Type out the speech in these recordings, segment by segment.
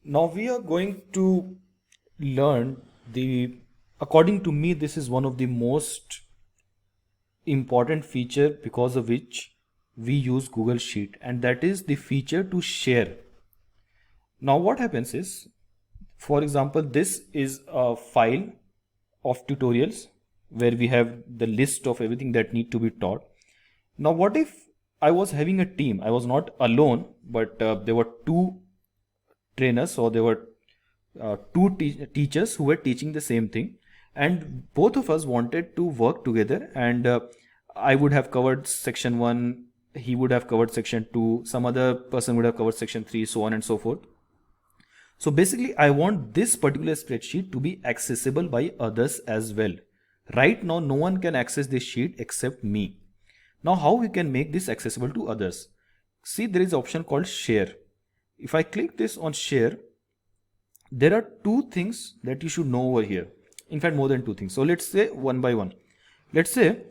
Now we are going to learn according to me, this is one of the most important feature because of which we use Google Sheet, and that is the feature to share. Now what happens is, for example, this is a file of tutorials where we have the list of everything that need to be taught. Now what if I was having a team? I was not alone, but there were two trainers, or there were teachers who were teaching the same thing, and both of us wanted to work together, and I would have covered section 1, he would have covered section 2, some other person would have covered section 3, so on and so forth. So basically I want this particular spreadsheet to be accessible by others as well. Right now no one can access this sheet except me. Now how we can make this accessible to others? See, there is an option called share. If I click this on share, there are two things that you should know over here. In fact, more than two things. So let's say one by one. Let's say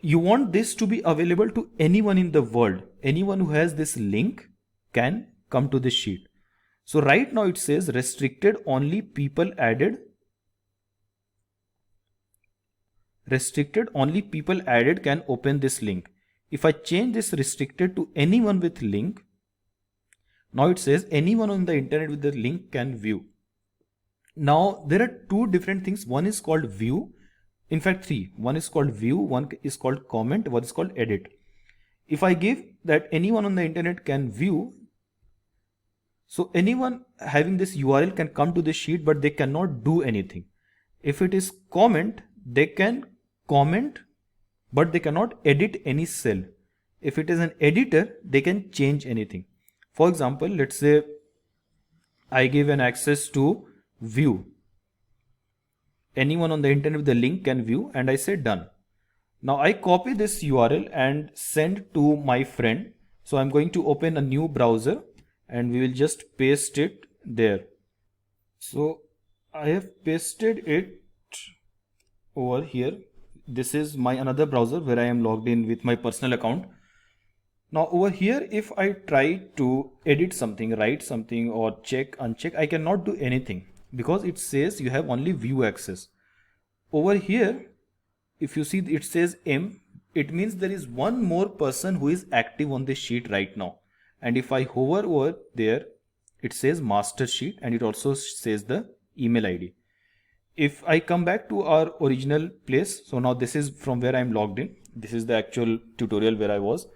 you want this to be available to anyone in the world. Anyone who has this link can come to this sheet. So right now it says restricted only people added. Restricted only people added can open this link. If I change this restricted to anyone with link, now it says anyone on the internet with the link can view. Now there are two different things. One is called view. In fact, three. One is called view, one is called comment, one is called edit. If I give that anyone on the internet can view, so anyone having this URL can come to this sheet, but they cannot do anything. If it is comment, they can comment, but they cannot edit any cell. If it is an editor, they can change anything. For example, let's say I give an access to view. Anyone on the internet with the link can view, and I say done. Now I copy this URL and send to my friend. So I'm going to open a new browser and we will just paste it there. So I have pasted it over here. This is my another browser where I am logged in with my personal account. Now over here, if I try to edit something, write something, or check, uncheck, I cannot do anything because it says you have only view access. Over here, if you see it says M, it means there is one more person who is active on this sheet right now. And if I hover over there, it says master sheet, and it also says the email ID. If I come back to our original place, so now this is from where I am logged in. This is the actual tutorial where I was.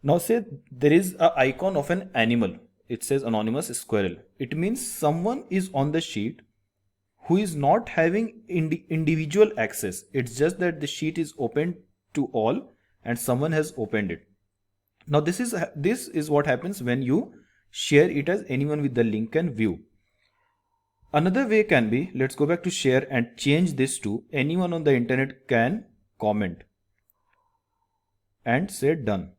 Now say there is an icon of an animal. It says anonymous squirrel. It means someone is on the sheet who is not having individual access. It's just that the sheet is open to all and someone has opened it. Now this is what happens when you share it as anyone with the link can view. Another way can be, let's go back to share and change this to anyone on the internet can comment and say done.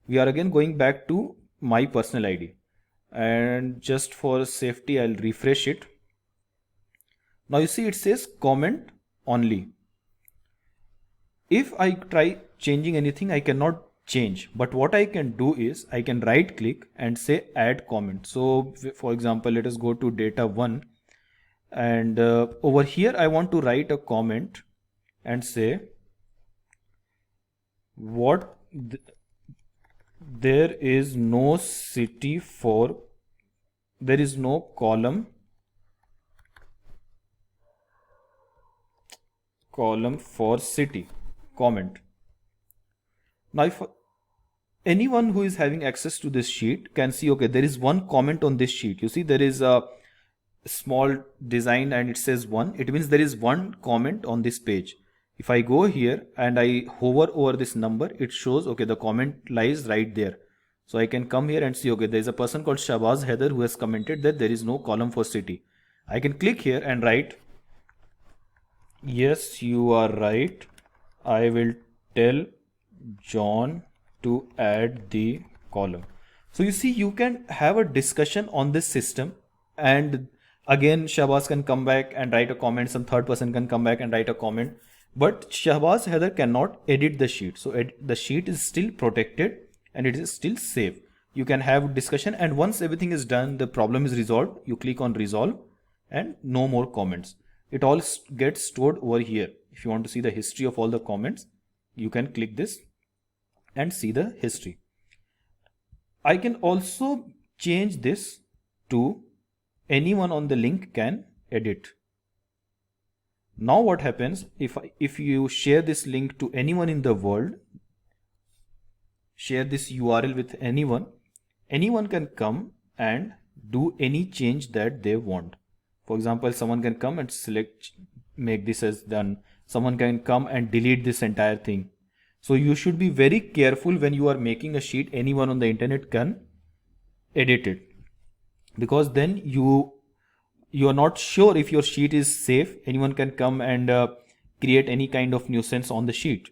We are again going back to my personal ID, and just for safety I'll refresh it. Now you see it says comment only. If I try changing anything, I cannot change, but what I can do is I can right click and say add comment. So for example, let us go to data 1, and over here I want to write a comment and say there is no city for, there is no column for city, comment. Now if anyone who is having access to this sheet can see, okay, there is one comment on this sheet. You see there is a small design and it says 1. It means there is one comment on this page. If I go here and I hover over this number, it shows, okay, the comment lies right there. So I can come here and see, okay, there is a person called Shahbaz Haider who has commented that there is no column for city. I can click here and write, yes, you are right. I will tell John to add the column. So you see, you can have a discussion on this system, and again Shahbaz can come back and write a comment, some third person can come back and write a comment, but Shahbaz Haider cannot edit the sheet. So the sheet is still protected and it is still safe. you can have discussion, and once everything is done, the problem is resolved, you click on resolve and no more comments. It all gets stored over here. If you want to see the history of all the comments, you can click this and see the history. I can also change this to anyone on the link can edit. Now what happens if you share this link to anyone in the world, share this URL with anyone can come and do any change that they want. For example, someone can come and select, make this as done. Someone can come and delete this entire thing. So you should be very careful when you are making a sheet. Anyone on the internet can edit it, because then you are not sure if your sheet is safe. Anyone can come and create any kind of nuisance on the sheet.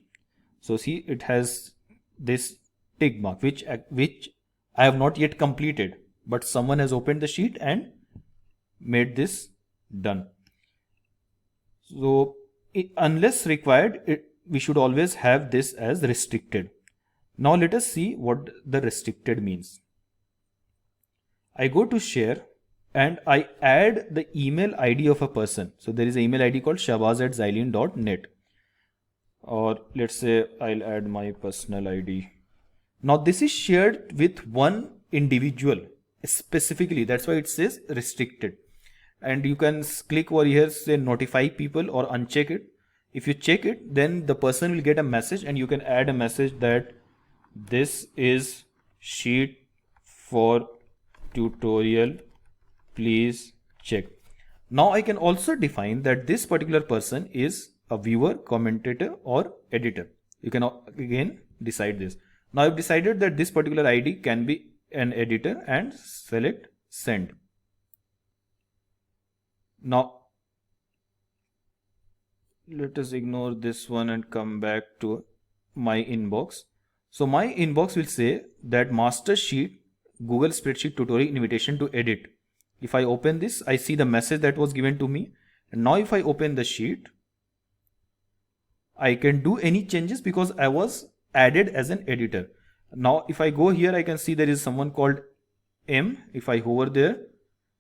So see, it has this tick mark which I have not yet completed, but someone has opened the sheet and made this done. So unless required, we should always have this as restricted. Now let us see what the restricted means. I go to share and I add the email ID of a person. So there is an email ID called shahbaz@xylene.net, or let's say I'll add my personal ID. Now this is shared with one individual specifically, that's why it says restricted. And you can click over here, say notify people, or uncheck it. If you check it, then the person will get a message, and you can add a message that this is sheet for tutorial, please check. Now I can also define that this particular person is a viewer, commentator, or editor. You can again decide this. Now I've decided that this particular ID can be an editor and select send. Now let us ignore this one and come back to my inbox. So my inbox will say that master sheet Google spreadsheet tutorial invitation to edit. If I open this, I see the message that was given to me. And now if I open the sheet, I can do any changes because I was added as an editor. Now if I go here, I can see there is someone called M. If I hover there,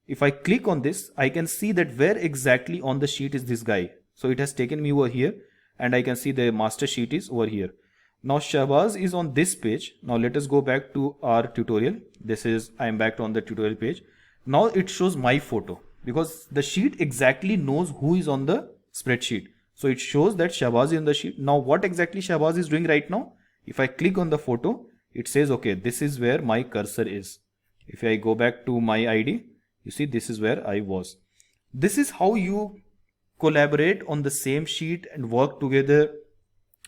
if I click on this, I can see that where exactly on the sheet is this guy. So it has taken me over here, and I can see the master sheet is over here. Now Shahbaz is on this page. Now let us go back to our tutorial. I am back on the tutorial page. Now it shows my photo because the sheet exactly knows who is on the spreadsheet. So it shows that Shahbaz is in the sheet. Now what exactly Shahbaz is doing right now? If I click on the photo, it says, okay, this is where my cursor is. If I go back to my ID, you see this is where I was. This is how you collaborate on the same sheet and work together.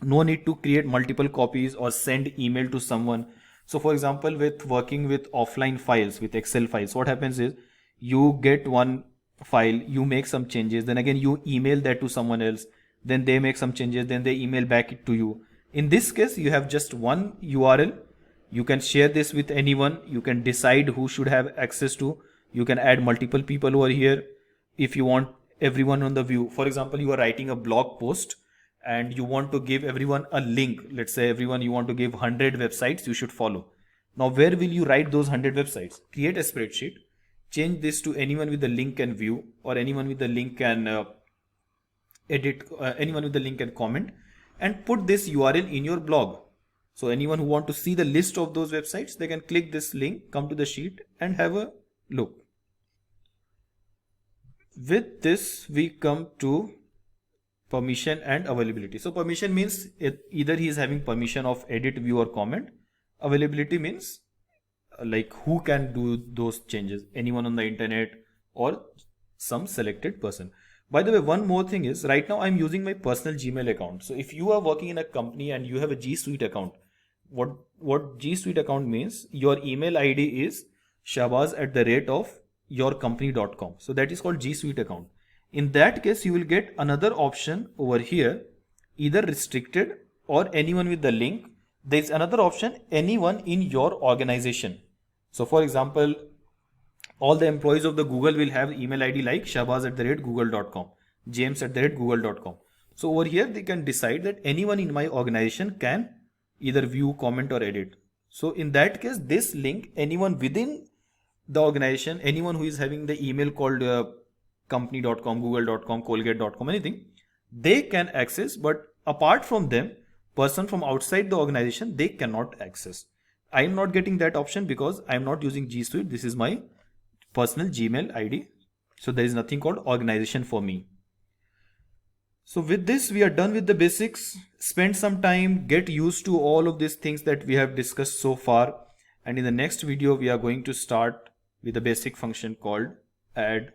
No need to create multiple copies or send email to someone. So for example, with working with offline files, with Excel files, what happens is you get one file, you make some changes, then again you email that to someone else, then they make some changes, then they email back it to you. In this case, you have just one URL. You can share this with anyone. You can decide who should have access to. You can add multiple people over here if you want everyone on the view. For example, you are writing a blog post and you want to give everyone a link. Let's say everyone, you want to give 100 websites you should follow. Now where will you write those 100 websites? Create a spreadsheet, change this to anyone with the link can view, or anyone with the link can edit, anyone with the link can comment, and put this URL in your blog. So anyone who want to see the list of those websites, they can click this link, come to the sheet and have a look. With this, we come to permission and availability. So permission means either he is having permission of edit, view, or comment. Availability means like who can do those changes, anyone on the internet or some selected person. By the way, one more thing is right now I'm using my personal Gmail account. So if you are working in a company and you have a G Suite account, what G Suite account means, your email ID is shahbaz@yourcompany.com. So that is called G Suite account. In that case, you will get another option over here, either restricted or anyone with the link. There is another option, anyone in your organization. So for example, all the employees of the Google will have email ID like shahbaz@google.com, james@google.com. So over here, they can decide that anyone in my organization can either view, comment, or edit. So in that case, this link, anyone within the organization, anyone who is having the email called company.com, google.com, colgate.com, anything, they can access, but apart from them, person from outside the organization, they cannot access. I am not getting that option because I am not using G Suite. This is my personal Gmail ID. So there is nothing called organization for me. So with this, we are done with the basics. Spend some time, get used to all of these things that we have discussed so far. And in the next video, we are going to start with a basic function called add